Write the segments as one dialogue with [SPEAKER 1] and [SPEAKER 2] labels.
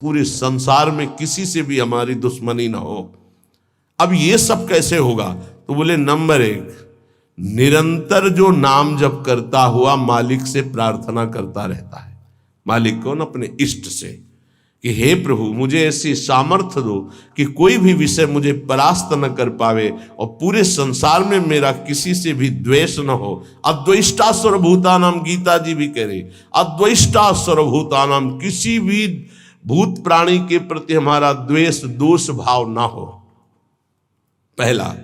[SPEAKER 1] पूरे संसार में किसी से भी हमारी दुश्मनी ना हो। अब ये सब कैसे होगा? तो बोले नंबर एक, निरंतर जो नाम जप करता हुआ मालिक से प्रार्थना करता रहता है। मालिक कौन? अपने इष्ट से, कि हे प्रभु मुझे ऐसी सामर्थ्य दो कि कोई भी विषय मुझे परास्त न कर पावे और पूरे संसार में मेरा किसी से भी द्वेष न हो। अद्वेष्टा सर्वभूतानाम, गीता जी भी कह रही, अद्वेष्टा सर्वभूतानाम, किसी भी भूत प्राणी के प्रति हमारा द्वेष दोष भाव ना हो। पहला,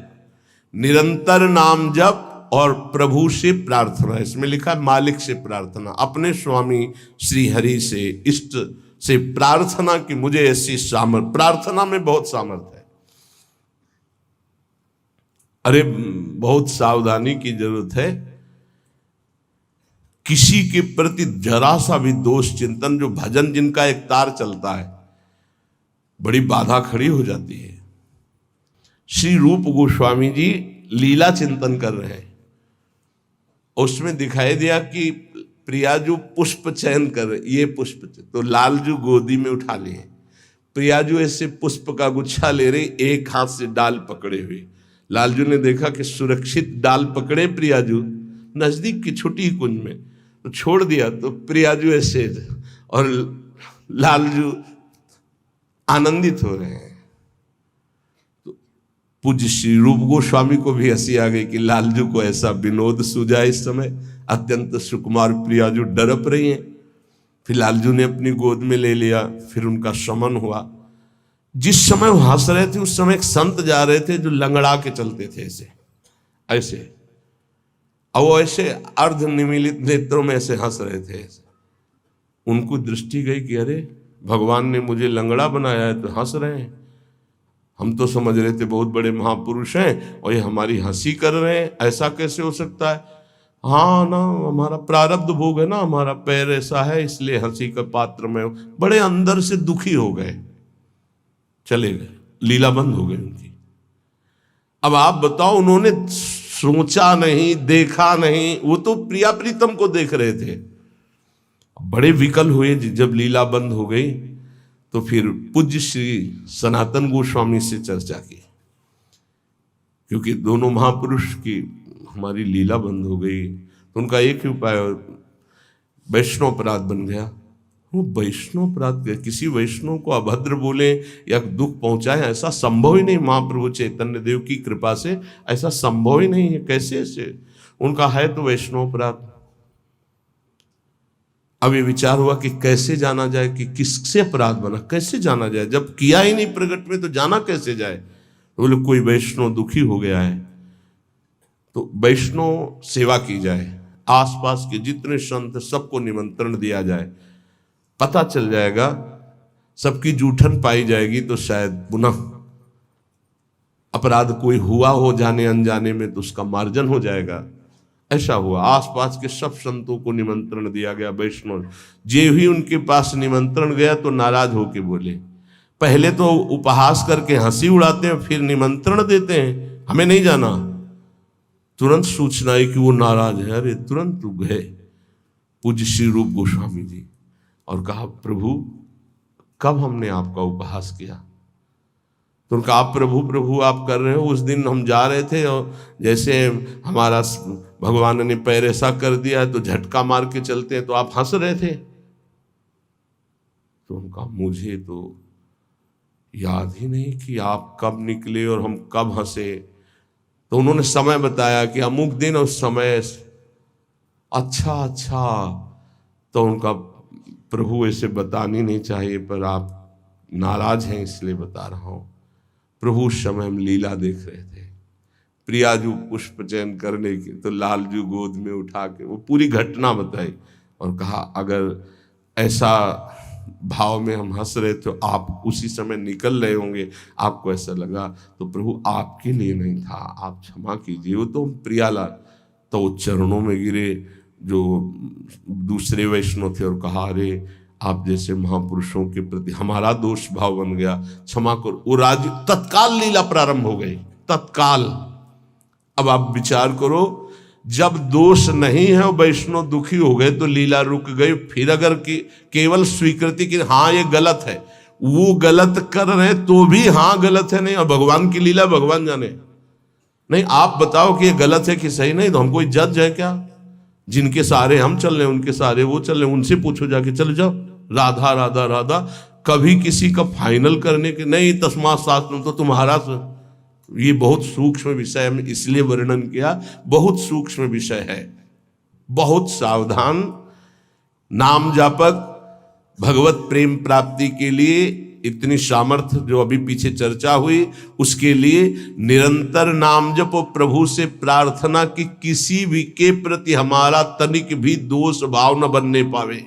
[SPEAKER 1] निरंतर नाम जप और प्रभु से प्रार्थना। इसमें लिखा है मालिक से प्रार्थना, अपने स्वामी श्री हरि से, इष्ट से प्रार्थना कि मुझे ऐसी सामर्थ्य। प्रार्थना में बहुत सामर्थ्य है। अरे बहुत सावधानी की जरूरत है। किसी के प्रति जरा सा भी दोष चिंतन, जो भजन जिनका एक तार चलता है, बड़ी बाधा खड़ी हो जाती है। श्री रूप गोस्वामी जी लीला चिंतन कर रहे हैं, उसमें दिखाई दिया कि प्रियाजू पुष्प चयन कर रहे, ये पुष्प, तो लालजू गोदी में उठा लिए, प्रियाजू ऐसे पुष्प का गुच्छा ले रही, एक हाथ से डाल पकड़े हुए। लालजू ने देखा कि सुरक्षित डाल पकड़े प्रियाजू नजदीक की छोटी कुंज में, तो छोड़ दिया, तो प्रियाजू ऐसे और लालजू आनंदित हो रहे हैं। तो पूज्य श्री रूप गोस्वामी को भी हंसी आ गई कि लालजू को ऐसा विनोद सूझा। इस समय अत्यंत सुकुमार प्रियाजू डरप रही हैं। फिर लालजू ने अपनी गोद में ले लिया, फिर उनका शमन हुआ। जिस समय वो हंस रहे थे उस समय एक संत जा रहे थे जो लंगड़ा के चलते थे, ऐसे ऐसे, और वो ऐसे अर्ध निमीलित नेत्रों में ऐसे हंस रहे थे। उनको दृष्टि गई कि अरे भगवान ने मुझे लंगड़ा बनाया है तो हंस रहे हैं। हम तो समझ रहे थे बहुत बड़े महापुरुष हैं और ये हमारी हंसी कर रहे हैं, ऐसा कैसे हो सकता है? हाँ ना, हमारा प्रारब्ध भोग है ना, हमारा पैर ऐसा है इसलिए हंसी का पात्र में। बड़े अंदर से दुखी हो गए, चले गए, लीला बंद हो गई उनकी। अब आप बताओ, उन्होंने सोचा नहीं, देखा नहीं, वो तो प्रिया प्रीतम को देख रहे थे। बड़े विकल हुए जब लीला बंद हो गई, तो फिर पूज्य श्री सनातन गोस्वामी से चर्चा की, क्योंकि दोनों महापुरुष की हमारी लीला बंद हो गई, तो उनका एक ही उपाय, वैष्णव अपराध बन गया। वो वैष्णव अपराध, किसी वैष्णव को अभद्र बोले या दुख पहुंचाए, ऐसा संभव ही नहीं। महाप्रभु चैतन्य देव की कृपा से ऐसा संभव ही नहीं है। कैसे ऐसे? उनका है तो वैष्णव अपराध। अब ये विचार हुआ कि कैसे जाना जाए कि किससे अपराध बना, कैसे जाना जाए? जब किया ही नहीं प्रकट में तो जाना कैसे जाए? तो बोले कोई वैष्णव दुखी हो गया है तो वैष्णव सेवा की जाए, आसपास के जितने संत सबको निमंत्रण दिया जाए, पता चल जाएगा, सबकी जूठन पाई जाएगी तो शायद पुनः अपराध कोई हुआ हो जाने अनजाने में तो उसका मार्जन हो जाएगा। ऐसा हुआ। आसपास के सब संतों को निमंत्रण दिया गया। वैष्णव जे ही उनके पास निमंत्रण गया तो नाराज होके बोले, पहले तो उपहास करके हंसी उड़ाते हैं, फिर निमंत्रण देते हैं, हमें नहीं जाना। तुरंत सूचना आई कि वो नाराज है। अरे तुरंत गए पूज्य श्री रूप गोस्वामी जी और कहा, प्रभु कब हमने आपका उपहास किया? तो उनका, आप प्रभु प्रभु आप कर रहे हो, उस दिन हम जा रहे थे और जैसे हमारा भगवान ने पैर ऐसा कर दिया तो झटका मार के चलते हैं, तो आप हंस रहे थे। तो उनका, मुझे तो याद ही नहीं कि आप कब निकले और हम कब हंसे। तो उन्होंने समय बताया कि अमुक दिन उस समय। अच्छा, तो उनका, प्रभु ऐसे बतानी नहीं चाहिए पर आप नाराज हैं इसलिए बता रहा हूं। प्रभु उस समय हम लीला देख रहे थे, प्रियाजू पुष्प चयन करने की, तो लालजू गोद में उठा के वो पूरी घटना बताई और कहा, अगर ऐसा भाव में हम हंस रहे थे, आप उसी समय निकल रहे होंगे, आपको ऐसा लगा, तो प्रभु आपके लिए नहीं था, आप क्षमा कीजिए। वो तो प्रियालाल, तो वो चरणों में गिरे जो दूसरे वैष्णव थे और कहा, अरे आप जैसे महापुरुषों के प्रति हमारा दोष भाव बन गया, क्षमा करो। वो राज तत्काल लीला प्रारंभ हो गई, तत्काल। अब आप विचार करो, जब दोष नहीं है और वैष्णव दुखी हो गए तो लीला रुक गई। फिर अगर केवल स्वीकृति की हाँ ये गलत है, वो गलत कर रहे हैं तो भी हाँ गलत है, नहीं, और भगवान की लीला भगवान जाने। नहीं, आप बताओ कि ये गलत है कि सही, नहीं तो हम कोई जज है क्या? जिनके सारे हम चल रहे हैं उनके सारे वो चल रहे हैं, उनसे पूछो जाके, चले जाओ राधा राधा राधा। कभी किसी का फाइनल करने के नहीं, तस्मात् शास्त्रम तो तुम्हारा। ये बहुत सूक्ष्म विषय है, इसलिए वर्णन किया, बहुत सूक्ष्म विषय है, बहुत सावधान। नाम जापक भगवत प्रेम प्राप्ति के लिए इतनी सामर्थ्य जो अभी पीछे चर्चा हुई, उसके लिए निरंतर नाम जपो, प्रभु से प्रार्थना कि किसी भी के प्रति हमारा तनिक भी दोष भाव न बनने पावे।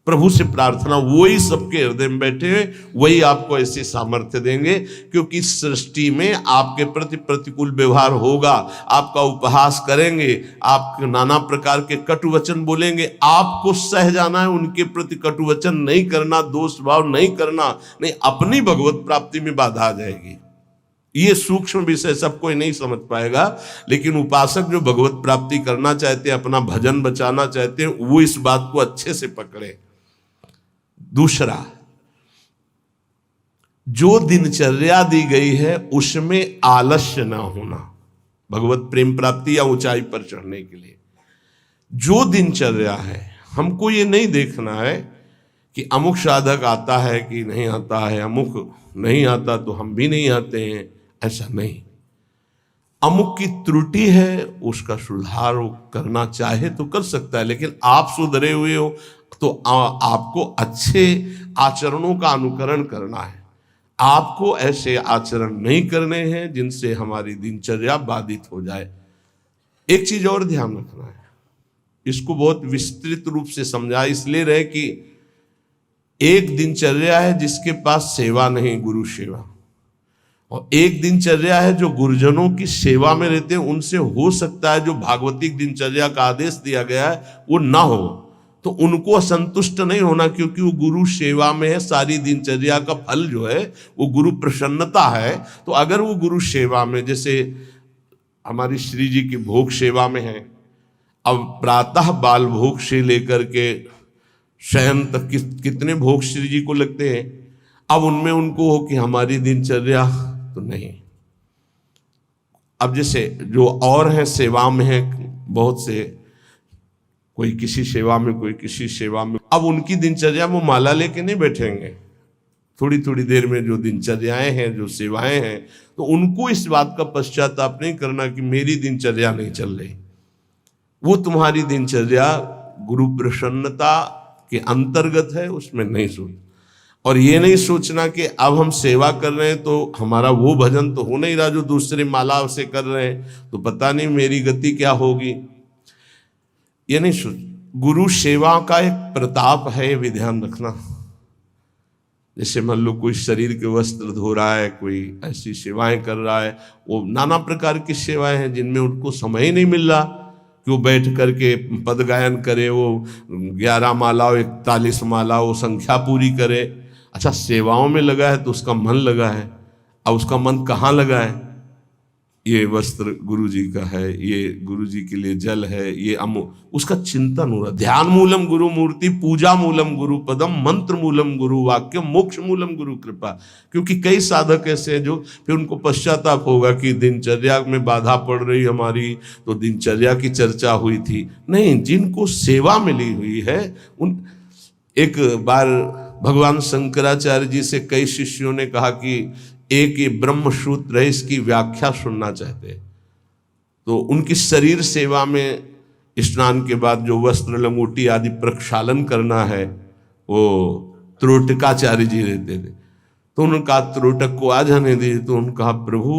[SPEAKER 1] प्रभु से प्रार्थना, वही सबके हृदय में बैठे हुए, वही आपको ऐसे सामर्थ्य देंगे। क्योंकि सृष्टि में आपके प्रति प्रतिकूल व्यवहार होगा, आपका उपहास करेंगे, आप नाना प्रकार के कटु वचन बोलेंगे, आपको सह जाना है, उनके प्रति कटु वचन नहीं करना, दोष भाव नहीं करना, नहीं अपनी भगवत प्राप्ति में बाधा आ जाएगी। ये सूक्ष्म विषय सब कोई नहीं समझ पाएगा, लेकिन उपासक जो भगवत प्राप्ति करना चाहते हैं, अपना भजन बचाना चाहते हैं, वो इस बात को अच्छे से पकड़े। दूसरा, जो दिनचर्या दी गई है उसमें आलस्य ना होना, भगवत प्रेम प्राप्ति या ऊंचाई पर चढ़ने के लिए जो दिनचर्या है, हमको ये नहीं देखना है कि अमुक साधक आता है कि नहीं आता है, अमुक नहीं आता तो हम भी नहीं आते हैं, ऐसा नहीं। अमुक की त्रुटि है, उसका सुधार करना चाहे तो कर सकता है, लेकिन आप सुधरे हुए हो तो आपको अच्छे आचरणों का अनुकरण करना है। आपको ऐसे आचरण नहीं करने हैं जिनसे हमारी दिनचर्या बाधित हो जाए। एक चीज और ध्यान रखना है, इसको बहुत विस्तृत रूप से समझा इसलिए रहे कि एक दिनचर्या है जिसके पास सेवा नहीं, गुरु सेवा, और एक दिनचर्या है जो गुरुजनों की सेवा में रहते हैं। उनसे हो सकता है जो भागवतिक दिनचर्या का आदेश दिया गया है वो ना हो, तो उनको असंतुष्ट नहीं होना, क्योंकि वो गुरु सेवा में है। सारी दिनचर्या का फल जो है वो गुरु प्रसन्नता है। तो अगर वो गुरु सेवा में, जैसे हमारी श्री जी की भोग सेवा में है, अब प्रातः बाल भोग से लेकर के शयन तक कितने भोग श्री जी को लगते हैं, अब उनमें उनको हो कि हमारी दिनचर्या तो नहीं। अब जैसे जो और हैं सेवा में है बहुत से, कोई किसी सेवा में, कोई किसी सेवा में, अब उनकी दिनचर्या वो माला लेके नहीं बैठेंगे। थोड़ी थोड़ी देर में जो दिनचर्याएं हैं, जो सेवाएं हैं, तो उनको इस बात का पश्चाताप नहीं करना कि मेरी दिनचर्या नहीं चल रही। वो तुम्हारी दिनचर्या गुरु प्रसन्नता के अंतर्गत है, उसमें नहीं सोच। और ये नहीं सोचना कि अब हम सेवा कर रहे हैं तो हमारा वो भजन तो हो नहीं रहा जो दूसरे माला से कर रहे हैं, तो पता नहीं मेरी गति क्या होगी। ये नहीं सोच। गुरु सेवा का एक प्रताप है, ये भी ध्यान रखना। जैसे मान लो कोई शरीर के वस्त्र धो रहा है, कोई ऐसी सेवाएं कर रहा है, वो नाना प्रकार की सेवाएं हैं जिनमें उनको समय ही नहीं मिल रहा कि वो बैठ करके पद गायन करे, वो 11 माला 41 माला वो संख्या पूरी करे। अच्छा, सेवाओं में लगा है तो उसका मन लगा है। अब उसका मन कहाँ लगा है? ये वस्त्र गुरु जी का है, ये गुरु जी के लिए जल है, ये उसका चिंतन हो रहा। ध्यान मूलम गुरु मूर्ति, पूजा मूलम गुरु पदम, मंत्र मूलम गुरु वाक्य, मोक्ष मूलम गुरु कृपा। क्योंकि कई साधक ऐसे हैं जो फिर उनको पश्चाताप होगा कि दिनचर्या में बाधा पड़ रही हमारी, तो दिनचर्या की चर्चा हुई थी। नहीं, जिनको सेवा मिली हुई है उन। एक बार भगवान शंकराचार्य जी से कई शिष्यों ने कहा कि एक ये ब्रह्म सूत्र है, इसकी व्याख्या सुनना चाहते। तो उनकी शरीर सेवा में स्नान के बाद जो वस्त्र लंगोटी आदि प्रक्षालन करना है, वो त्रोटकाचार्य जी रहते थे। तो उन्होंने कहा त्रोटक को आ जाने दीजिए। तो उन्होंने कहा प्रभु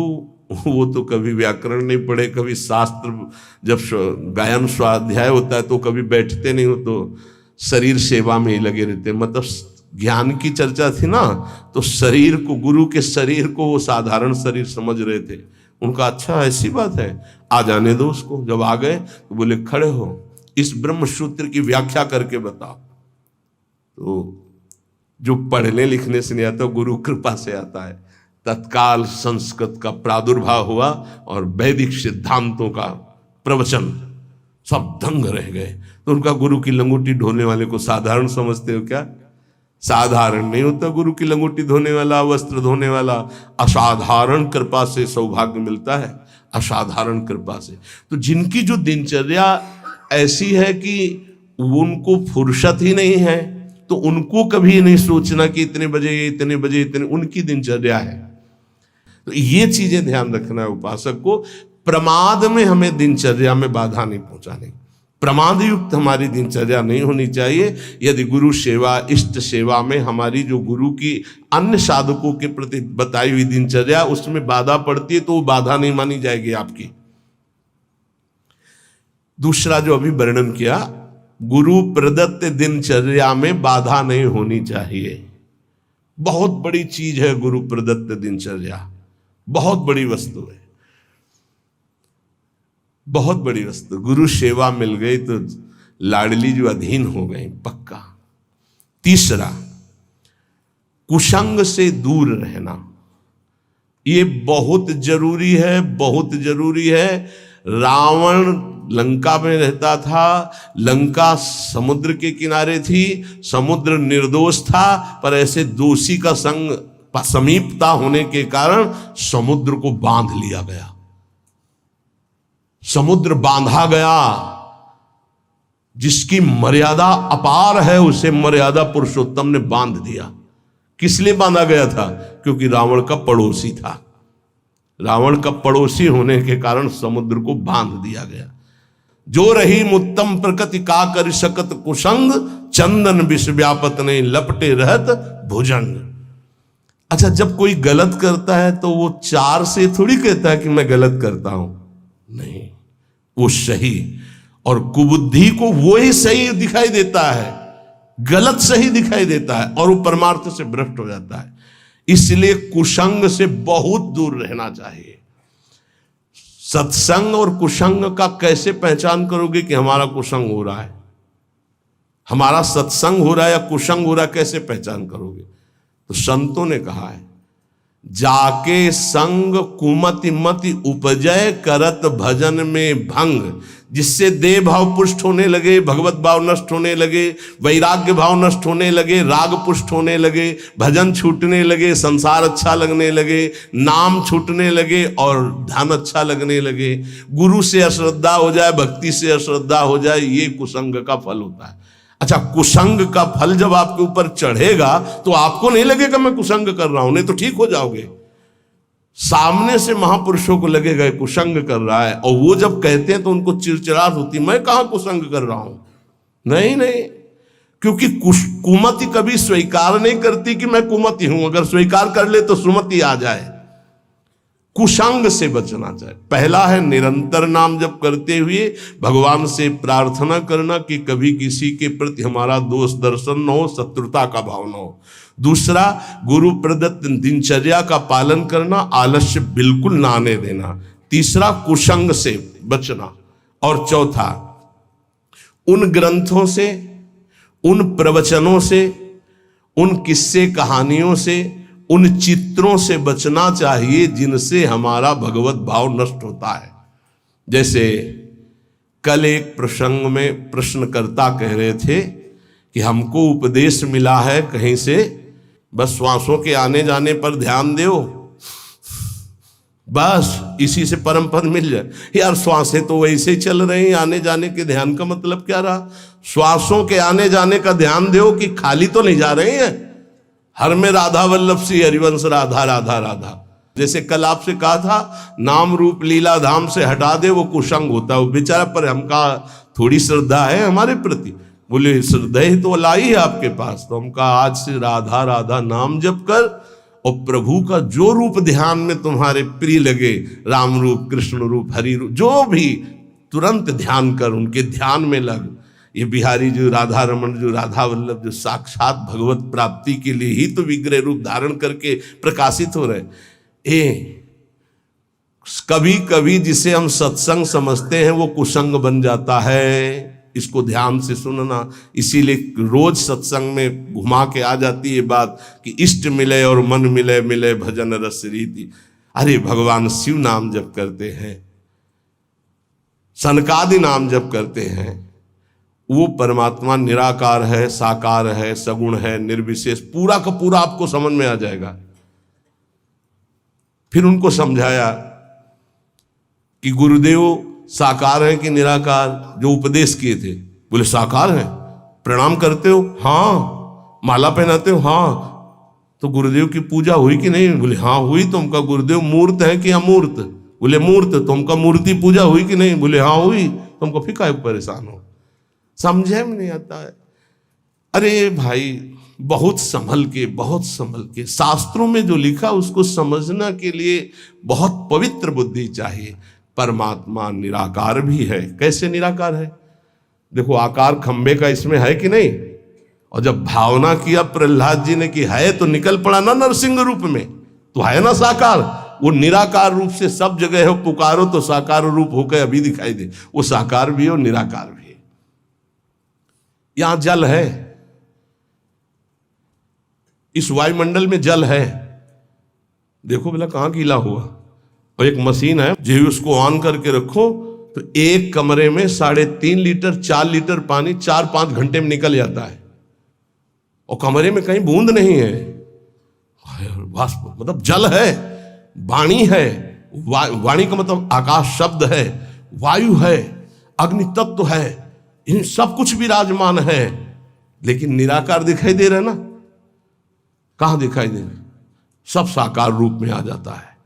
[SPEAKER 1] वो तो कभी व्याकरण नहीं पढ़े, कभी शास्त्र जब गायन स्वाध्याय होता है तो कभी बैठते नहीं हो, तो शरीर सेवा में ही लगे रहते। मतलब ज्ञान की चर्चा थी ना, तो शरीर को, गुरु के शरीर को वो साधारण शरीर समझ रहे थे। उनका अच्छा ऐसी बात है, आ जाने दो उसको। जब आ गए तो बोले खड़े हो, इस ब्रह्म सूत्र की व्याख्या करके बताओ। तो जो पढ़ने लिखने से नहीं आता, गुरु कृपा से आता है। तत्काल संस्कृत का प्रादुर्भाव हुआ और वैदिक सिद्धांतों का प्रवचन, सब दंग रह गए। तो उनका गुरु की लंगोटी ढोने वाले को साधारण समझते हो क्या? साधारण नहीं होता गुरु की लंगोटी धोने वाला, वस्त्र धोने वाला। असाधारण कृपा से सौभाग्य मिलता है, असाधारण कृपा से। तो जिनकी जो दिनचर्या ऐसी है कि उनको फुर्सत ही नहीं है, तो उनको कभी नहीं सोचना कि इतने बजे इतने बजे इतने, उनकी दिनचर्या है। तो ये चीजें ध्यान रखना है उपासक को। प्रमाद में हमें दिनचर्या में बाधा नहीं पहुंचानी, प्रमाद युक्त हमारी दिनचर्या नहीं होनी चाहिए। यदि गुरु सेवा, इष्ट सेवा में हमारी जो गुरु की अन्य साधकों के प्रति बताई हुई दिनचर्या उसमें बाधा पड़ती है, तो वो बाधा नहीं मानी जाएगी आपकी। दूसरा जो अभी वर्णन किया, गुरु प्रदत्त दिनचर्या में बाधा नहीं होनी चाहिए। बहुत बड़ी चीज है गुरु प्रदत्त दिनचर्या, बहुत बड़ी वस्तु है, बहुत बड़ी वस्तु। गुरु सेवा मिल गई तो लाडली जो अधीन हो गई पक्का। तीसरा, कुसंग से दूर रहना, ये बहुत जरूरी है, बहुत जरूरी है। रावण लंका में रहता था, लंका समुद्र के किनारे थी, समुद्र निर्दोष था, पर ऐसे दोषी का संग समीपता होने के कारण समुद्र को बांध लिया गया, समुद्र बांधा गया। जिसकी मर्यादा अपार है उसे मर्यादा पुरुषोत्तम ने बांध दिया। किस लिए बांधा गया था? क्योंकि रावण का पड़ोसी था। रावण का पड़ोसी होने के कारण समुद्र को बांध दिया गया। जो रही मुत्तम प्रकृति का कर सकत कुसंग, चंदन विष व्यापत ने लपटे रहत भुजंग। अच्छा, जब कोई गलत करता है तो वो चार से थोड़ी कहता है कि मैं गलत करता हूं, नहीं, वो सही, और कुबुद्धि को वो ही सही दिखाई देता है, गलत सही दिखाई देता है, और वो परमार्थ से भ्रष्ट हो जाता है। इसलिए कुसंग से बहुत दूर रहना चाहिए। सत्संग और कुसंग का कैसे पहचान करोगे कि हमारा कुसंग हो रहा है, हमारा सत्संग हो रहा है या कुसंग हो रहा है, कैसे पहचान करोगे? तो संतों ने कहा है, जाके संग कुमति मति उपजय करत भजन में भंग, जिससे देह भाव पुष्ट होने लगे, भगवत भाव नष्ट होने लगे, वैराग्य भाव नष्ट होने लगे, राग पुष्ट होने लगे, भजन छूटने लगे, संसार अच्छा लगने लगे, नाम छूटने लगे और ध्यान अच्छा लगने लगे, गुरु से अश्रद्धा हो जाए, भक्ति से अश्रद्धा हो जाए, ये कुसंग का फल होता है। अच्छा, कुसंग का फल जब आपके ऊपर चढ़ेगा तो आपको नहीं लगेगा मैं कुसंग कर रहा हूं, नहीं तो ठीक हो जाओगे। सामने से महापुरुषों को लगेगा कुसंग कर रहा है, और वो जब कहते हैं तो उनको चिड़चिड़ाहट होती, मैं कहां कुसंग कर रहा हूं। नहीं नहीं, क्योंकि कुमति कभी स्वीकार नहीं करती कि मैं कुमति हूं, अगर स्वीकार कर ले तो सुमति आ जाए। कुसंग से बचना चाहिए। पहला है निरंतर नाम जप करते हुए भगवान से प्रार्थना करना कि कभी किसी के प्रति हमारा दोष दर्शन न हो, शत्रुता का भाव न हो। दूसरा, गुरु प्रदत्त दिनचर्या का पालन करना, आलस्य बिल्कुल ना आने देना। तीसरा, कुसंग से बचना। और चौथा, उन ग्रंथों से, उन प्रवचनों से, उन किस्से कहानियों से, उन चित्रों से बचना चाहिए जिनसे हमारा भगवत भाव नष्ट होता है। जैसे कल एक प्रसंग में प्रश्नकर्ता कह रहे थे कि हमको उपदेश मिला है कहीं से, बस श्वासों के आने जाने पर ध्यान दो, बस इसी से परम पद मिल जाए। यार, श्वासें तो वैसे ही चल रही हैं, आने जाने के ध्यान का मतलब क्या रहा? श्वासों के आने जाने का ध्यान दो कि खाली तो नहीं जा रहे हैं। हर में राधा वल्लभ सी हरिवंश, राधा राधा राधा। जैसे कल आपसे कहा था, नाम रूप लीला धाम से हटा दे, वो कुसंग होता है। वो बेचारा, पर हमका थोड़ी श्रद्धा है हमारे प्रति। बोले श्रद्धा ही तो लाई है आपके पास, तो हमका आज से राधा राधा नाम जप कर, और प्रभु का जो रूप ध्यान में तुम्हारे प्रिय लगे, राम रूप, कृष्ण रूप, हरि रूप, जो भी, तुरंत ध्यान कर, उनके ध्यान में लग। ये बिहारी जो राधा रमन, जो राधा वल्लभ, जो साक्षात भगवत प्राप्ति के लिए ही तो विग्रह रूप धारण करके प्रकाशित हो रहे। कभी कभी जिसे हम सत्संग समझते हैं वो कुसंग बन जाता है। इसको ध्यान से सुनना। इसीलिए रोज सत्संग में घुमा के आ जाती है बात कि इष्ट मिले और मन मिले, मिले भजन रस रीति। अरे भगवान शिव नाम जप करते हैं, सनकादि नाम जप करते हैं, वो परमात्मा निराकार है, साकार है, सगुण है, निर्विशेष, पूरा का पूरा आपको समझ में आ जाएगा। फिर उनको समझाया कि गुरुदेव साकार है कि निराकार, जो उपदेश किए थे। बोले साकार है। प्रणाम करते हो? हाँ। माला पहनाते हो? हाँ। तो गुरुदेव की पूजा हुई कि नहीं? बोले हाँ हुई। तो उनका गुरुदेव मूर्त है कि अमूर्त? बोले मूर्त। तो उनका मूर्ति पूजा हुई कि नहीं? बोले हाँ हुई। तो हमको फिर काहे परेशान हो? समझे में नहीं आता है। अरे भाई, बहुत संभल के शास्त्रों में जो लिखा उसको समझना के लिए बहुत पवित्र बुद्धि चाहिए। परमात्मा निराकार भी है। कैसे निराकार है? देखो, आकार खंबे का इसमें है कि नहीं? और जब भावना किया प्रहलाद जी ने कि है, तो निकल पड़ा ना नरसिंह रूप में, तो है ना साकार। वो निराकार रूप से सब जगह है, पुकारो तो साकार रूप होकर अभी दिखाई दे। वो साकार भी है और निराकार भी है। यहां जल है, इस वायुमंडल में जल है। देखो भला कहां गीला हुआ। और एक मशीन है, जो उसको ऑन करके रखो तो एक कमरे में 3.5 लीटर 4 लीटर पानी 4-5 घंटे में निकल जाता है। और कमरे में कहीं बूंद नहीं है। वाष्प मतलब जल है, वाणी है। वाणी का मतलब आकाश शब्द है, वायु है, अग्नि तत्व है, इन सब कुछ विराजमान है। लेकिन निराकार दिखाई दे रहा है ना? कहां दिखाई दे रहा? सब साकार रूप में आ जाता है।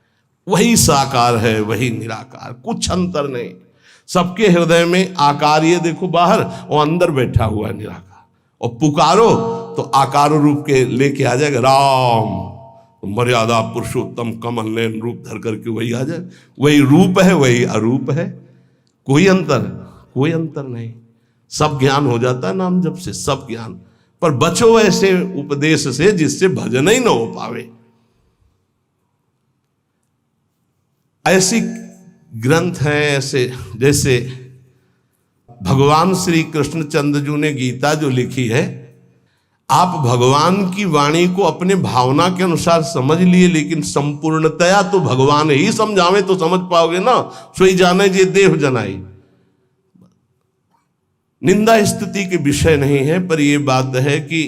[SPEAKER 1] वही साकार है, वही निराकार, कुछ अंतर नहीं। सबके हृदय में आकार, ये देखो बाहर, और अंदर बैठा हुआ है निराकार। और पुकारो तो आकार रूप के लेके आ जाएगा। राम तो मर्यादा पुरुषोत्तम कमल नयन रूप धर करके वही आ जाए। वही रूप है, वही अरूप है। कोई अंतर नहीं। सब ज्ञान हो जाता है नाम जप से, सब ज्ञान। पर बचो ऐसे उपदेश से जिससे भजन ही न हो पावे। ऐसी ग्रंथ हैं ऐसे, जैसे भगवान श्री कृष्णचंद्र जी ने गीता जो लिखी है, आप भगवान की वाणी को अपने भावना के अनुसार समझ लिए, लेकिन संपूर्णतया तो भगवान ही समझावे तो समझ पाओगे ना। सोई जाने जे देव जनाई। निंदा स्तुति के विषय नहीं है, पर यह बात है कि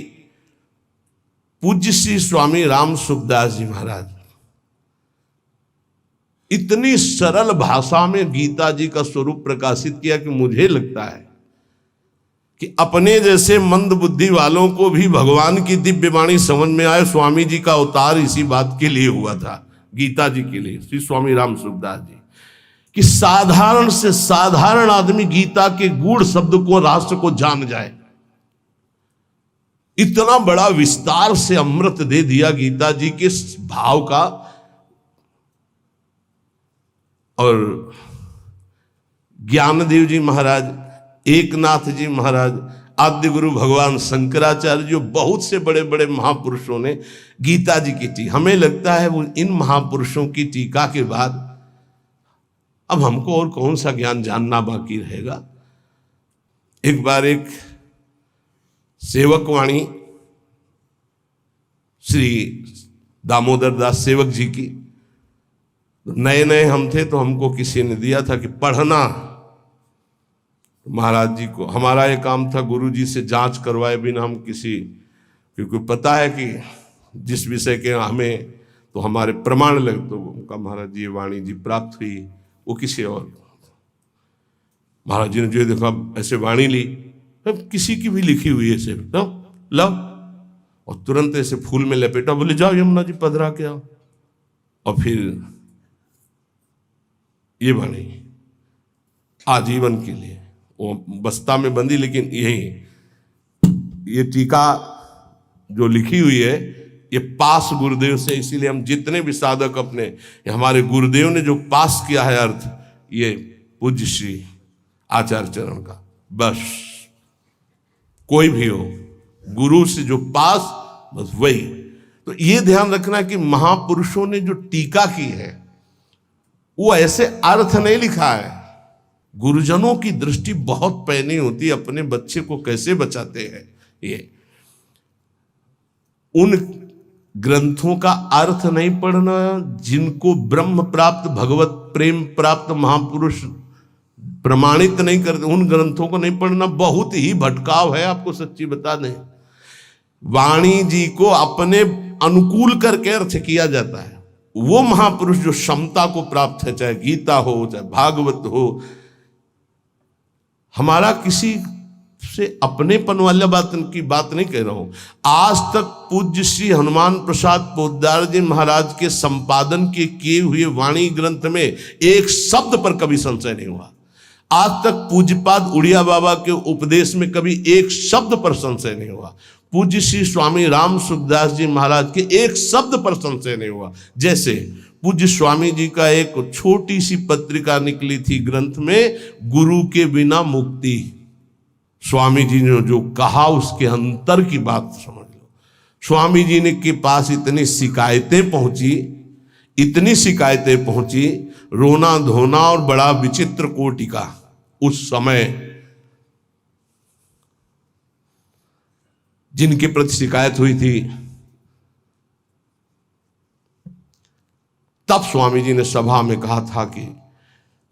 [SPEAKER 1] पूज्य श्री स्वामी राम सुखदास जी महाराज इतनी सरल भाषा में गीता जी का स्वरूप प्रकाशित किया कि मुझे लगता है कि अपने जैसे मंद बुद्धि वालों को भी भगवान की दिव्य वाणी समझ में आए। स्वामी जी का अवतार इसी बात के लिए हुआ था, गीता जी के लिए, श्री स्वामी राम सुखदास जी, कि साधारण से साधारण आदमी गीता के गूढ़ शब्द को, राष्ट्र को जान जाए। इतना बड़ा विस्तार से अमृत दे दिया गीता जी के भाव का। और ज्ञानदेव जी महाराज, एकनाथ जी महाराज, आद्य गुरु भगवान शंकराचार्य, जो बहुत से बड़े बड़े महापुरुषों ने गीता जी की टीका, हमें लगता है वो इन महापुरुषों की टीका के बाद अब हमको और कौन सा ज्ञान जानना बाकी रहेगा। एक बार एक सेवकवाणी श्री दामोदर दास सेवक जी की, नए नए हम थे तो हमको किसी ने दिया था कि पढ़ना। महाराज जी को हमारा ये काम था, गुरु जी से जांच करवाए बिना हम किसी, क्योंकि पता है कि जिस विषय के हमें तो हमारे प्रमाण लगे, तो उनका महाराज जी वाणी जी प्राप्त हुई, वो किसी और। महाराज जी ने जो देखा ऐसे वाणी ली, किसी की भी लिखी हुई है ऐसे, लो, और तुरंत ऐसे फूल में लपेटा, बोले जाओ यमुना जी पधरा के आओ। और फिर ये वाणी आजीवन के लिए वो बस्ता में बंदी, लेकिन यही ये टीका जो लिखी हुई है ये पास गुरुदेव से, इसीलिए हम जितने भी साधक अपने, हमारे गुरुदेव ने जो पास किया है अर्थ, ये पूज्य श्री आचार्य चरण का। बस कोई भी हो, गुरु से जो पास, बस वही। तो ये ध्यान रखना कि महापुरुषों ने जो टीका की है वो ऐसे अर्थ नहीं लिखा है। गुरुजनों की दृष्टि बहुत पैनी होती है, अपने बच्चे को कैसे बचाते हैं। ये उन ग्रंथों का अर्थ नहीं पढ़ना जिनको ब्रह्म प्राप्त, भगवत प्रेम प्राप्त महापुरुष प्रमाणित नहीं करते, उन ग्रंथों को नहीं पढ़ना बहुत ही भटकाव है। आपको सच्ची बता दें, वाणी जी को अपने अनुकूल करके अर्थ किया जाता है। वो महापुरुष जो क्षमता को प्राप्त है, चाहे गीता हो चाहे भागवत हो, हमारा किसी से अपनेपन वाला बात की बात नहीं कह रहा हूं। आज तक पूज्य श्री हनुमान प्रसाद पोद्दार जी महाराज के संपादन के किए हुए वाणी ग्रंथ में एक शब्द पर कभी संशय नहीं हुआ। आज तक पूज्यपाद उड़िया बाबा के उपदेश में कभी एक शब्द पर संशय नहीं हुआ। पूज्य श्री स्वामी राम सुखदास जी महाराज के एक शब्द पर संशय नहीं हुआ। जैसे पूज्य स्वामी जी का एक छोटी सी पत्रिका निकली थी ग्रंथ में, गुरु के बिना मुक्ति। स्वामी जी ने जो कहा उसके अंतर की बात समझ लो। स्वामी जी ने के पास इतनी शिकायतें पहुंची, रोना धोना और बड़ा विचित्र कोटि का उस समय जिनके प्रति शिकायत हुई थी, तब स्वामी जी ने सभा में कहा था कि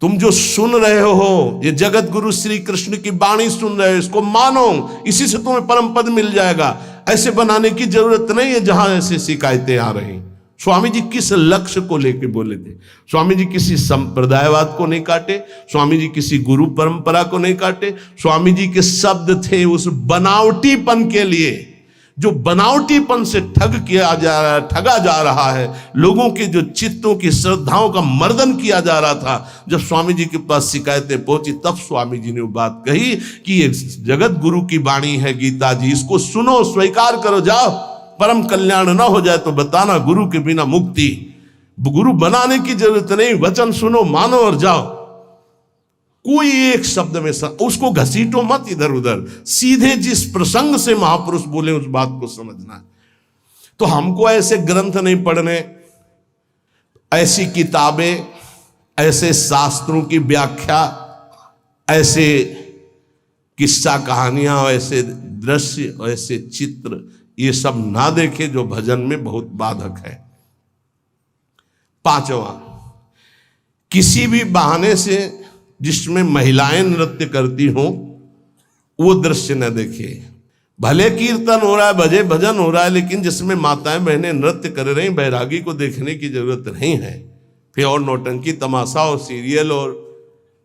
[SPEAKER 1] तुम जो सुन रहे हो, ये जगत गुरु श्री कृष्ण की वाणी सुन रहे हो, इसको मानो, इसी से तुम्हें परम पद मिल जाएगा। ऐसे बनाने की जरूरत नहीं है जहां ऐसे शिकायतें आ रही। स्वामी जी किस लक्ष्य को लेकर बोले थे? स्वामी जी किसी संप्रदायवाद को नहीं काटे, स्वामी जी किसी गुरु परंपरा को नहीं काटे। स्वामी जी के शब्द थे उस बनावटीपन के लिए, जो बनावटीपन से ठगा जा रहा है, लोगों के जो चित्तों की श्रद्धाओं का मर्दन किया जा रहा था। जब स्वामी जी के पास शिकायतें पहुंची, तब स्वामी जी ने वो बात कही कि ये जगत गुरु की वाणी है गीता जी, इसको सुनो, स्वीकार करो, जाओ, परम कल्याण ना हो जाए तो बताना, गुरु के बिना मुक्ति। गुरु बनाने की जरूरत नहीं, वचन सुनो, मानो और जाओ। कोई एक शब्द में उसको घसीटो मत इधर उधर, सीधे जिस प्रसंग से महापुरुष बोले उस बात को समझना है। तो हमको ऐसे ग्रंथ नहीं पढ़ने, ऐसी किताबें, ऐसे शास्त्रों की व्याख्या, ऐसे किस्सा कहानियां, ऐसे दृश्य, ऐसे चित्र, ये सब ना देखे जो भजन में बहुत बाधक है। पांचवा, किसी भी बहाने से जिसमें महिलाएं नृत्य करती हों वो दृश्य न देखिए। भले कीर्तन हो रहा है, भजे भजन हो रहा है, लेकिन जिसमें माताएं बहनें नृत्य कर रही, बैरागी को देखने की जरूरत नहीं है। फिर और नौटंकी तमाशा और सीरियल और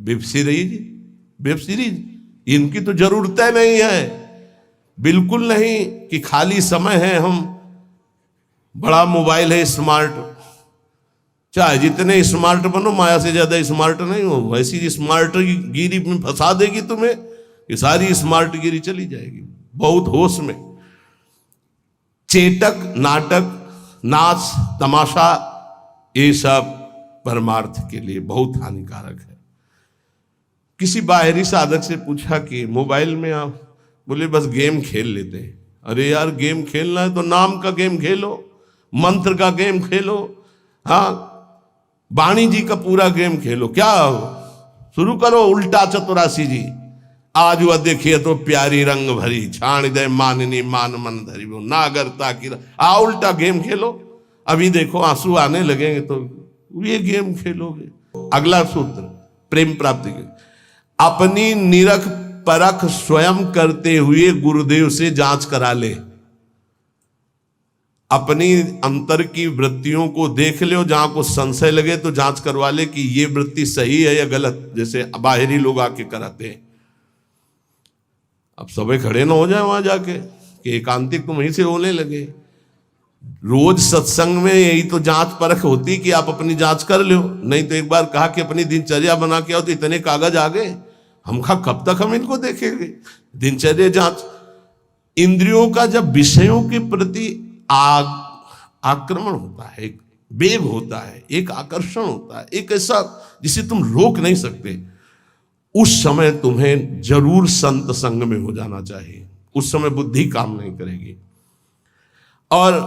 [SPEAKER 1] वेब सीरीज इनकी तो जरूरतें नहीं है, बिल्कुल नहीं। कि खाली समय है, हम बड़ा मोबाइल है स्मार्ट, चाहे जितने स्मार्ट बनो, माया से ज्यादा स्मार्ट नहीं हो। वैसी स्मार्ट गिरी में फंसा देगी तुम्हें, ये सारी स्मार्ट गिरी चली जाएगी। बहुत होश में। चेटक, नाटक, नाच, तमाशा, ये सब परमार्थ के लिए बहुत हानिकारक है। किसी बाहरी साधक से पूछा कि मोबाइल में आप, बोले बस गेम खेल लेते हैं। अरे यार, गेम खेलना है तो नाम का गेम खेलो, मंत्र का गेम खेलो, हाँ, वाणी जी का पूरा गेम खेलो। क्या शुरू करो उल्टा चतुरासी जी, आज वह देखिए तो प्यारी रंग भरी, छाण दे माननी मान मन धरी, वो नागरता की उल्टा गेम खेलो। अभी देखो आंसू आने लगेंगे तो ये गेम खेलोगे। अगला सूत्र, प्रेम प्राप्ति के, अपनी निरख परख स्वयं करते हुए गुरुदेव से जांच करा ले। अपनी अंतर की वृत्तियों को देख ले, जहां को संशय लगे तो जांच करवा ले कि ये वृत्ति सही है या गलत, जैसे बाहरी लोग आके कराते हैं। अब सबे खड़े ना हो जाए वहां जाके कि एकांतिक तुम वहीं से होने लगे। रोज सत्संग में यही तो जांच परख होती कि आप अपनी जांच कर लो। नहीं तो एक बार कहा कि अपनी दिनचर्या बना के आओ, तो इतने कागज आ गए, हम कब तक हम इनको देखेंगे। दिनचर्या जांच, इंद्रियों का जब विषयों के प्रति आक्रमण होता है, एक वेग होता है, एक आकर्षण होता है, एक ऐसा जिसे तुम रोक नहीं सकते, उस समय तुम्हें जरूर संत संग में हो जाना चाहिए। उस समय बुद्धि काम नहीं करेगी। और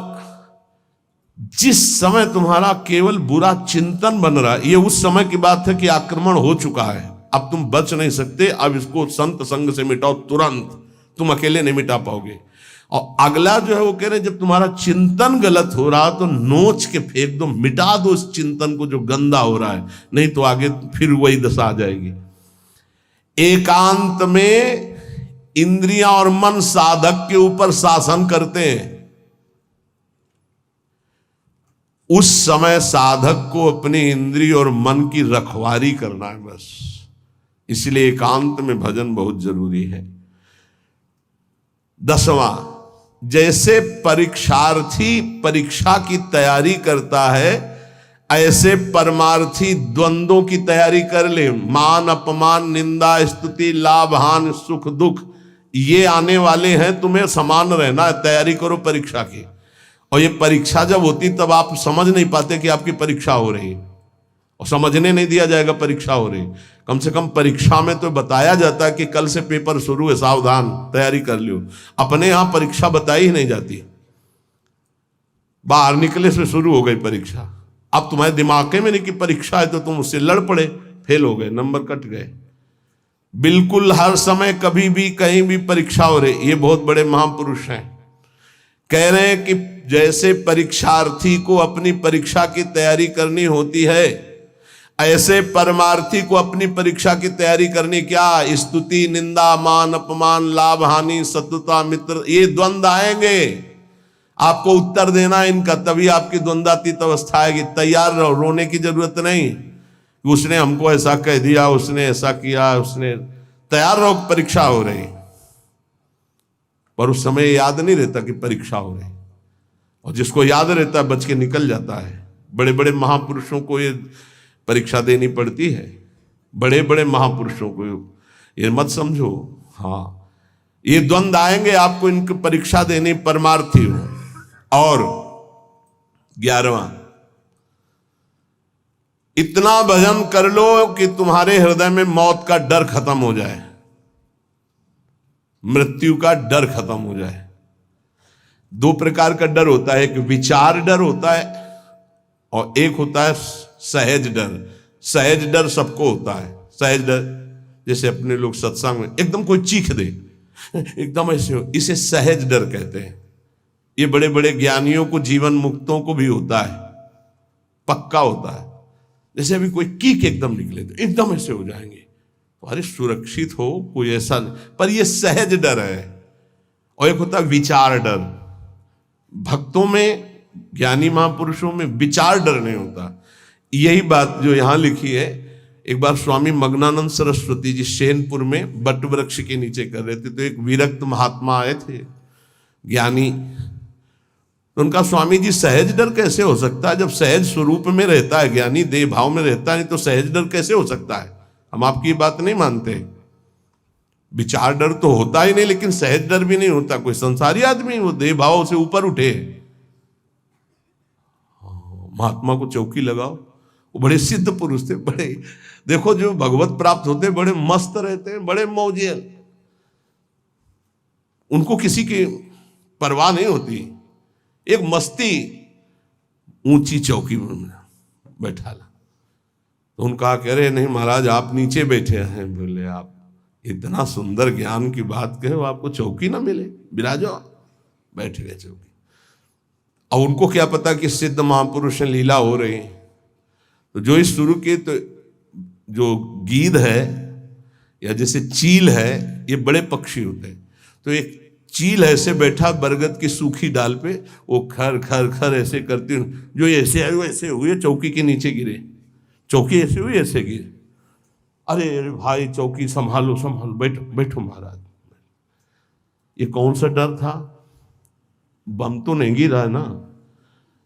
[SPEAKER 1] जिस समय तुम्हारा केवल बुरा चिंतन बन रहा है, ये उस समय की बात है कि आक्रमण हो चुका है, अब तुम बच नहीं सकते। अब इसको संत संग से मिटाओ तुरंत, तुम अकेले नहीं मिटा पाओगे। और अगला जो है वो कह रहे हैं, जब तुम्हारा चिंतन गलत हो रहा तो नोच के फेंक दो, मिटा दो उस चिंतन को जो गंदा हो रहा है, नहीं तो आगे फिर वही दशा आ जाएगी। एकांत में इंद्रियां और मन साधक के ऊपर शासन करते हैं, उस समय साधक को अपनी इंद्रिय और मन की रखवाली करना है बस। इसलिए एकांत में भजन बहुत जरूरी है। 10वां, जैसे परीक्षार्थी परीक्षा की तैयारी करता है, ऐसे परमार्थी द्वंद्वों की तैयारी कर ले। मान अपमान, निंदा स्तुति, लाभ हानि, सुख दुख, ये आने वाले हैं, तुम्हें समान रहना है। तैयारी करो परीक्षा की। और ये परीक्षा जब होती तब आप समझ नहीं पाते कि आपकी परीक्षा हो रही, और समझने नहीं दिया जाएगा परीक्षा हो रही। कम से कम परीक्षा में तो बताया जाता है कि कल से पेपर शुरू है, सावधान, तैयारी कर लियो। अपने यहां परीक्षा बताई ही नहीं जाती, बाहर निकले से शुरू हो गई परीक्षा। अब तुम्हारे दिमाग में नहीं कि परीक्षा है, तो तुम उससे लड़ पड़े, फेल हो गए, नंबर कट गए। बिल्कुल हर समय कभी भी कहीं भी परीक्षा हो रही। ये बहुत बड़े महापुरुष हैं, कह रहे हैं कि जैसे परीक्षार्थी को अपनी परीक्षा की तैयारी करनी होती है, ऐसे परमार्थी को अपनी परीक्षा की तैयारी करनी। क्या? स्तुति, निंदा, मान अपमान, लाभ हानि, शत्रुता मित्र, ये द्वंद्व आएंगे, आपको उत्तर देना इनका, तभी आपकी द्वंद्वातीत अवस्था आएगी। तैयार रहो, रोने की जरूरत नहीं, उसने हमको ऐसा कह दिया, उसने ऐसा किया, उसने। तैयार रहो, परीक्षा हो रही। पर उस समय याद नहीं रहता कि परीक्षा हो रही, और जिसको याद रहता है बच के निकल जाता है। बड़े बड़े महापुरुषों को ये परीक्षा देनी पड़ती है, बड़े बड़े महापुरुषों को, ये मत समझो। हाँ, ये द्वंद्व आएंगे, आपको इनकी परीक्षा देनी, परमार्थी हो। और 11वां, इतना भजन कर लो कि तुम्हारे हृदय में मौत का डर खत्म हो जाए, मृत्यु का डर खत्म हो जाए। 2 प्रकार का डर होता है, एक विचार डर होता है और एक होता है सहज डर। सहज डर सबको होता है। सहज डर जैसे अपने लोग सत्संग में एकदम कोई चीख दे, एकदम ऐसे हो, इसे सहज डर कहते हैं। ये बड़े बड़े ज्ञानियों को, जीवन मुक्तों को भी होता है, पक्का होता है। जैसे अभी कोई कीक एकदम निकले तो एकदम ऐसे हो जाएंगे, अरे सुरक्षित हो, कोई ऐसा नहीं। पर ये सहज डर है। और एक होता है विचार डर। भक्तों में, ज्ञानी महापुरुषों में विचार डर नहीं होता। यही बात जो यहां लिखी है, एक बार स्वामी मग्नानंद सरस्वती जी सेनपुर में बट वृक्ष के नीचे कर रहे थे, तो एक विरक्त महात्मा आए थे, ज्ञानी। तो उनका, स्वामी जी सहज डर कैसे हो सकता है? जब सहज स्वरूप में रहता है ज्ञानी, देह भाव में रहता है, तो सहज डर कैसे हो सकता है? हम आपकी बात नहीं मानते। विचार डर तो होता ही नहीं, लेकिन सहज डर भी नहीं होता। कोई संसारी आदमी वो देह भाव से ऊपर उठे। महात्मा को चौकी लगाओ, वो बड़े सिद्ध पुरुष थे, बड़े, देखो जो भगवत प्राप्त होते बड़े मस्त रहते हैं, बड़े मौजियल, उनको किसी की परवाह नहीं होती। एक मस्ती, ऊंची चौकी में बैठा ला, तो उनका कह रहे, नहीं महाराज आप नीचे बैठे हैं। बोले, आप इतना सुंदर ज्ञान की बात कहे, आपको चौकी ना मिले, विराजो। बैठ गए चौकी। और उनको क्या पता कि सिद्ध महापुरुष लीला हो रही। तो जो इस शुरू के, तो जो गीध है या जैसे चील है, ये बड़े पक्षी होते हैं। तो एक चील ऐसे बैठा बरगद की सूखी डाल पे, वो खर खर खर ऐसे करती, जो ऐसे आए वैसे हुए, चौकी के नीचे गिरे। चौकी ऐसे हुई, ऐसे गिरे। अरे भाई चौकी संभालो संभालो, बैठो बैठो महाराज। ये कौन सा डर था? बम तो नहीं गिरा ना।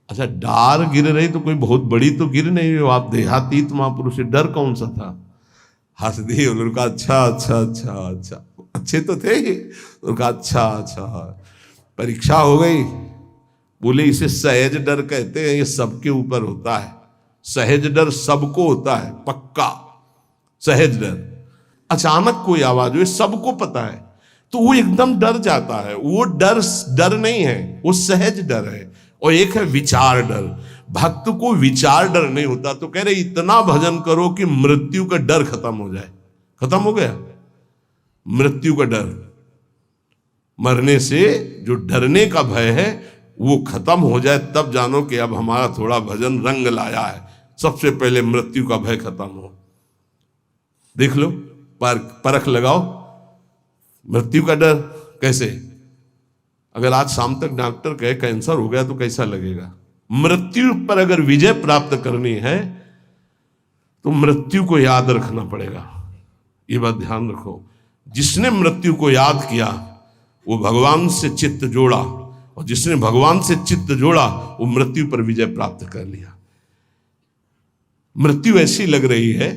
[SPEAKER 1] अच्छा, डार गिर रही तो कोई बहुत बड़ी तो गिर नहीं हो, आप देहातीत महापुरुष, डर कौन सा था? हंस दिए। उनका अच्छा अच्छा अच्छा अच्छा, अच्छे तो थे ही। उनका अच्छा अच्छा, परीक्षा हो गई। बोले, इसे सहज डर कहते हैं, ये सबके ऊपर होता है। सहज डर सबको होता है, पक्का सहज डर। अचानक कोई आवाज हुई, सबको पता है, तो वो एकदम डर जाता है। वो डर नहीं है, वो सहज डर है। और एक है विचार डर। भक्त को विचार डर नहीं होता। तो कह रहे, इतना भजन करो कि मृत्यु का डर खत्म हो जाए। खत्म हो गया मृत्यु का डर, मरने से जो डरने का भय है वो खत्म हो जाए, तब जानो कि अब हमारा थोड़ा भजन रंग लाया है। सबसे पहले मृत्यु का भय खत्म हो। देख लो, परख लगाओ, मृत्यु का डर कैसे? अगर आज शाम तक डॉक्टर कहे कैंसर हो गया तो कैसा लगेगा? मृत्यु पर अगर विजय प्राप्त करनी है तो मृत्यु को याद रखना पड़ेगा। ये बात ध्यान रखो, जिसने मृत्यु को याद किया वो भगवान से चित्त जोड़ा, और जिसने भगवान से चित्त जोड़ा वो मृत्यु पर विजय प्राप्त कर लिया। मृत्यु ऐसी लग रही है,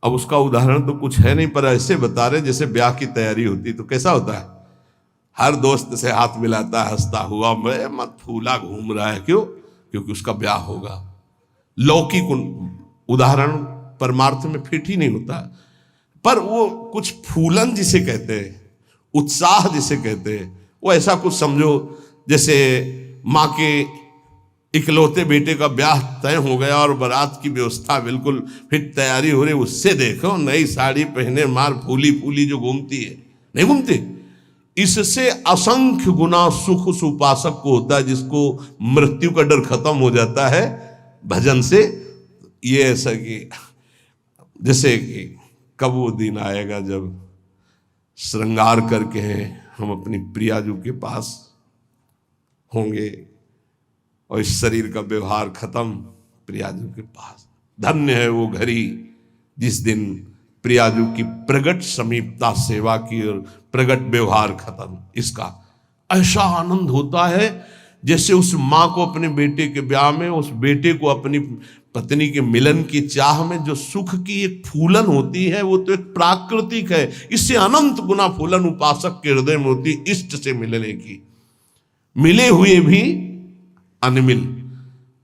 [SPEAKER 1] अब उसका उदाहरण तो कुछ है नहीं, पर ऐसे बता रहे जैसे ब्याह की तैयारी होती तो कैसा होता है, हर दोस्त से हाथ मिलाता है हंसता हुआ, मैं मत फूला घूम रहा है, क्यों? क्योंकि उसका ब्याह होगा। लौकिक उदाहरण परमार्थ में फिट ही नहीं होता, पर वो कुछ फूलन जिसे कहते हैं, उत्साह जिसे कहते हैं, वो ऐसा कुछ समझो जैसे माँ के इकलौते बेटे का ब्याह तय हो गया और बारात की व्यवस्था बिल्कुल फिट तैयारी हो रही, उससे देखो नई साड़ी पहने मार फूली फूली जो घूमती है, नहीं घूमती? इससे असंख्य गुना सुख उस उपासक को होता है जिसको मृत्यु का डर खत्म हो जाता है भजन से। ये ऐसा कि जैसे कि कब वो दिन आएगा जब श्रृंगार करके हम अपनी प्रियाजू के पास होंगे और इस शरीर का व्यवहार खत्म प्रियाजू के पास। धन्य है वो घड़ी जिस दिन प्रियाजू की प्रगट समीपता सेवा की और प्रगट व्यवहार खत्म। इसका ऐसा आनंद होता है जैसे उस माँ को अपने बेटे के ब्याह में, उस बेटे को अपनी पत्नी के मिलन की चाह में जो सुख की एक फूलन होती है वो तो एक प्राकृतिक है, इससे अनंत गुना फूलन उपासक के हृदय में होती इष्ट से मिलने की, मिले हुए भी अनमिल।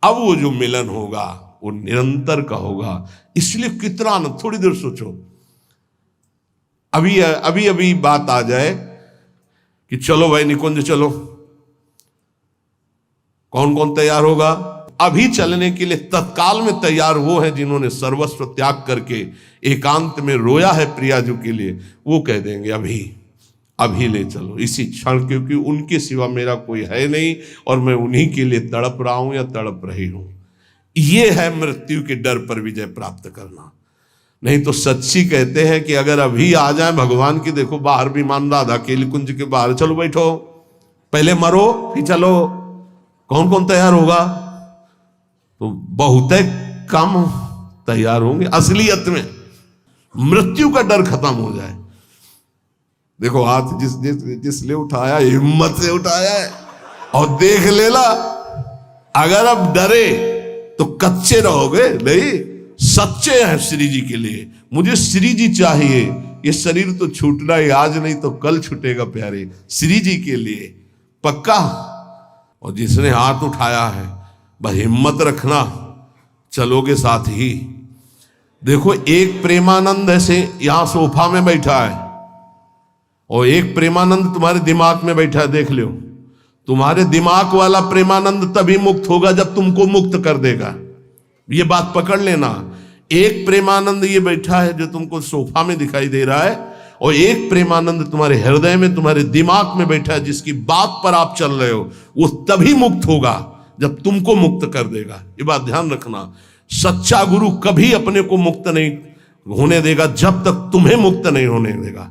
[SPEAKER 1] अब वो जो मिलन होगा वो निरंतर का होगा, इसलिए कितना आनंद। थोड़ी देर सोचो, अभी बात आ जाए कि चलो भाई निकुंज चलो, कौन कौन तैयार होगा? अभी चलने के लिए तत्काल में तैयार वो है जिन्होंने सर्वस्व त्याग करके एकांत में रोया है प्रियाजू के लिए, वो कह देंगे अभी ले चलो इसी क्षण, क्योंकि उनके सिवा मेरा कोई है नहीं और मैं उन्हीं के लिए तड़प रहा हूं या तड़प रही हूं। ये है मृत्यु के डर पर विजय प्राप्त करना। नहीं तो सच्ची कहते हैं कि अगर अभी आ जाए भगवान की, देखो बाहर भी मान राधा के कुंज के बाहर, चलो बैठो पहले मरो फिर चलो, कौन कौन तैयार होगा? तो बहुत कम तैयार होंगे। असलियत में मृत्यु का डर खत्म हो जाए। देखो हाथ जिसने उठाया हिम्मत से उठाया है और देख लेला। अगर अब डरे तो कच्चे रहोगे, नहीं सच्चे हैं श्री जी के लिए। मुझे श्री जी चाहिए, ये शरीर तो छूटना ही आज नहीं तो कल छूटेगा प्यारे, श्री जी के लिए पक्का। और जिसने हाथ उठाया है बस हिम्मत रखना, चलोगे साथ ही। देखो एक प्रेमानंद ऐसे यहां सोफा में बैठा है और एक प्रेमानंद तुम्हारे दिमाग में बैठा है, देख लो। तुम्हारे दिमाग वाला प्रेमानंद तभी मुक्त होगा जब तुमको मुक्त कर देगा, ये बात पकड़ लेना। एक प्रेमानंद ये बैठा है जो तुमको सोफा में दिखाई दे रहा है, और एक प्रेमानंद तुम्हारे हृदय में तुम्हारे दिमाग में बैठा है, जिसकी बात पर आप चल रहे हो, वो तभी मुक्त होगा जब तुमको मुक्त कर देगा। ये बात ध्यान रखना। सच्चा गुरु कभी अपने को मुक्त नहीं होने देगा जब तक तुम्हें मुक्त नहीं होने देगा।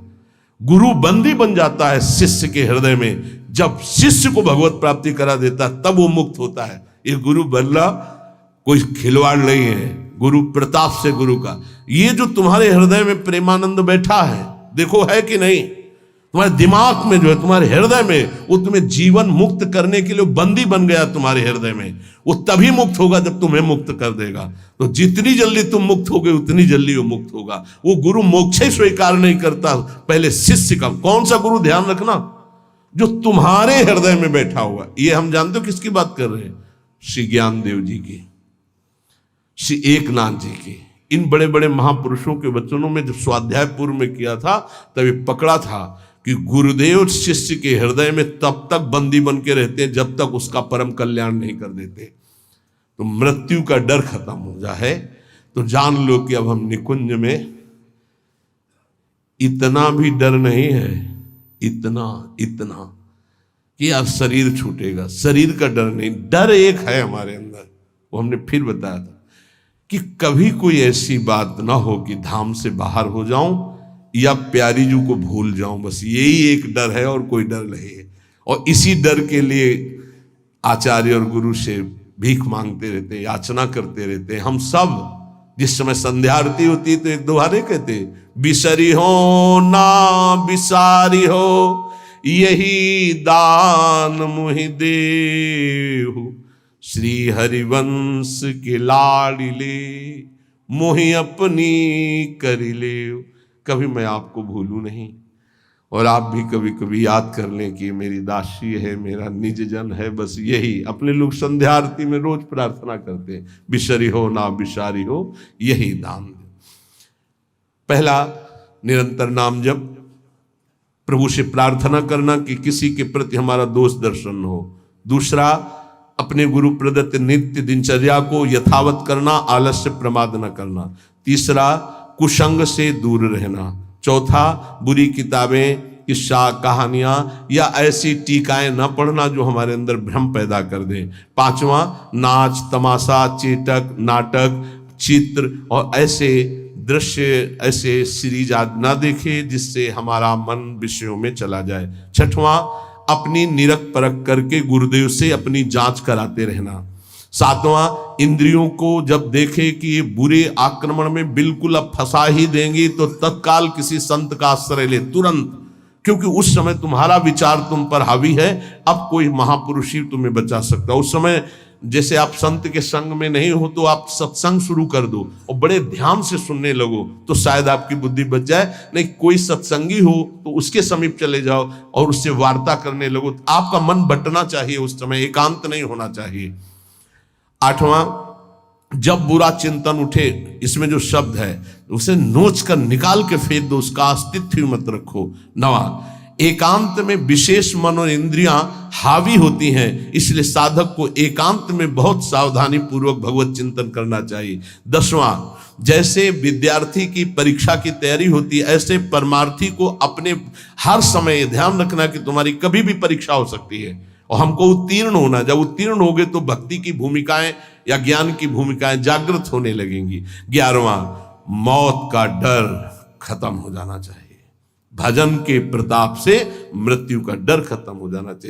[SPEAKER 1] गुरु बंदी बन जाता है शिष्य के हृदय में, जब शिष्य को भगवत प्राप्ति करा देता है तब वो मुक्त होता है। ये गुरु बनना कोई खिलवाड़ नहीं है, गुरु प्रताप से गुरु का। ये जो तुम्हारे हृदय में प्रेमानंद बैठा है, देखो है कि नहीं, तुम्हारे दिमाग में जो है, तुम्हारे हृदय में, वो तुम्हें जीवन मुक्त करने के लिए बंदी बन गया तुम्हारे हृदय में। वो तभी मुक्त होगा जब तुम्हें मुक्त कर देगा। तो जितनी जल्दी तुम मुक्त होगे उतनी जल्दी वो मुक्त होगा। वो गुरु मोक्ष स्वीकार नहीं करता, पहले शिष्य का। कौन सा गुरु? ध्यान रखना, जो तुम्हारे हृदय में बैठा हुआ। ये हम जानते हो किसकी बात कर रहे हैं? श्री ज्ञानदेव जी की, श्री एकनाथ जी की। इन बड़े बड़े महापुरुषों के वचनों में जो स्वाध्याय पूर्व में किया था तभी पकड़ा था कि गुरुदेव शिष्य के हृदय में तब तक बंदी बन के रहते हैं जब तक उसका परम कल्याण नहीं कर देते। तो मृत्यु का डर खत्म हो जाए तो जान लो कि अब हम निकुंज में इतना भी डर नहीं है, इतना कि यार शरीर छूटेगा। शरीर का डर नहीं, डर एक है हमारे अंदर, वो हमने फिर बताया था। कि कभी कोई ऐसी बात ना हो कि धाम से बाहर हो जाऊं या प्यारी जू को भूल जाऊं। बस यही एक डर है और कोई डर नहीं है। और इसी डर के लिए आचार्य और गुरु से भीख मांगते रहते, याचना करते रहते। हम सब जिस समय संध्या आरती होती है तो एक दोहारे कहते, बिसरी हो ना बिसारी हो यही दान मुहि देहु, श्री हरिवंश के लाडिले मोहि अपनी करिले। कभी मैं आपको भूलूं नहीं और आप भी कभी कभी याद कर लें कि मेरी दासी है, मेरा निज जन है। बस यही अपने लोग संध्या आरती में रोज प्रार्थना करते हैं, बिसरी हो ना बिसारी हो यही दान दे। पहला, निरंतर नाम जप, प्रभु से प्रार्थना करना कि किसी के प्रति हमारा दोष दर्शन हो। दूसरा, अपने गुरु प्रदत्त नित्य दिनचर्या को यथावत करना, आलस्य प्रमाद न करना। तीसरा, कुसंग से दूर रहना। चौथा, बुरी किताबें, किस्सा, कहानियां या ऐसी टीकाएं न पढ़ना जो हमारे अंदर भ्रम पैदा कर दे। पांचवा, नाच तमाशा, चेटक, नाटक, चित्र और ऐसे दृश्य, ऐसे सीरीज आदि ना देखे जिससे हमारा मन विषयों में चला जाए। छठवां, अपनी निरख परख करके गुरुदेव से अपनी जांच कराते रहना। सातवां, इंद्रियों को जब देखे कि ये बुरे आक्रमण में बिल्कुल अब फंसा ही देंगी तो तत्काल किसी संत का आश्रय ले तुरंत, क्योंकि उस समय तुम्हारा विचार तुम पर हावी है। अब कोई महापुरुष ही तुम्हें बचा सकता। उस समय जैसे आप संत के संग में नहीं हो तो आप सत्संग शुरू कर दो और बड़े ध्यान से सुनने लगो तो शायद आपकी बुद्धि बच जाए। नहीं, कोई सत्संगी हो तो उसके समीप चले जाओ और उससे वार्ता करने लगो। आपका मन बटना चाहिए, उस समय एकांत नहीं होना चाहिए। आठवां, जब बुरा चिंतन उठे, इसमें जो शब्द है उसे नोच कर निकाल के फेंक दो, उसका अस्तित्व ही मत रखो। नवा, एकांत में विशेष मन और इंद्रियां हावी होती हैं, इसलिए साधक को एकांत में बहुत सावधानी पूर्वक भगवत चिंतन करना चाहिए। दसवां, जैसे विद्यार्थी की परीक्षा की तैयारी होती है ऐसे परमार्थी को अपने हर समय ध्यान रखना कि तुम्हारी कभी भी परीक्षा हो सकती है और हमको उत्तीर्ण होना। जब उत्तीर्ण होगे तो भक्ति की भूमिकाएं या ज्ञान की भूमिकाएं जागृत होने लगेंगी। 11वां, मौत का डर खत्म हो जाना चाहिए। भजन के प्रताप से मृत्यु का डर खत्म हो जाना चाहिए।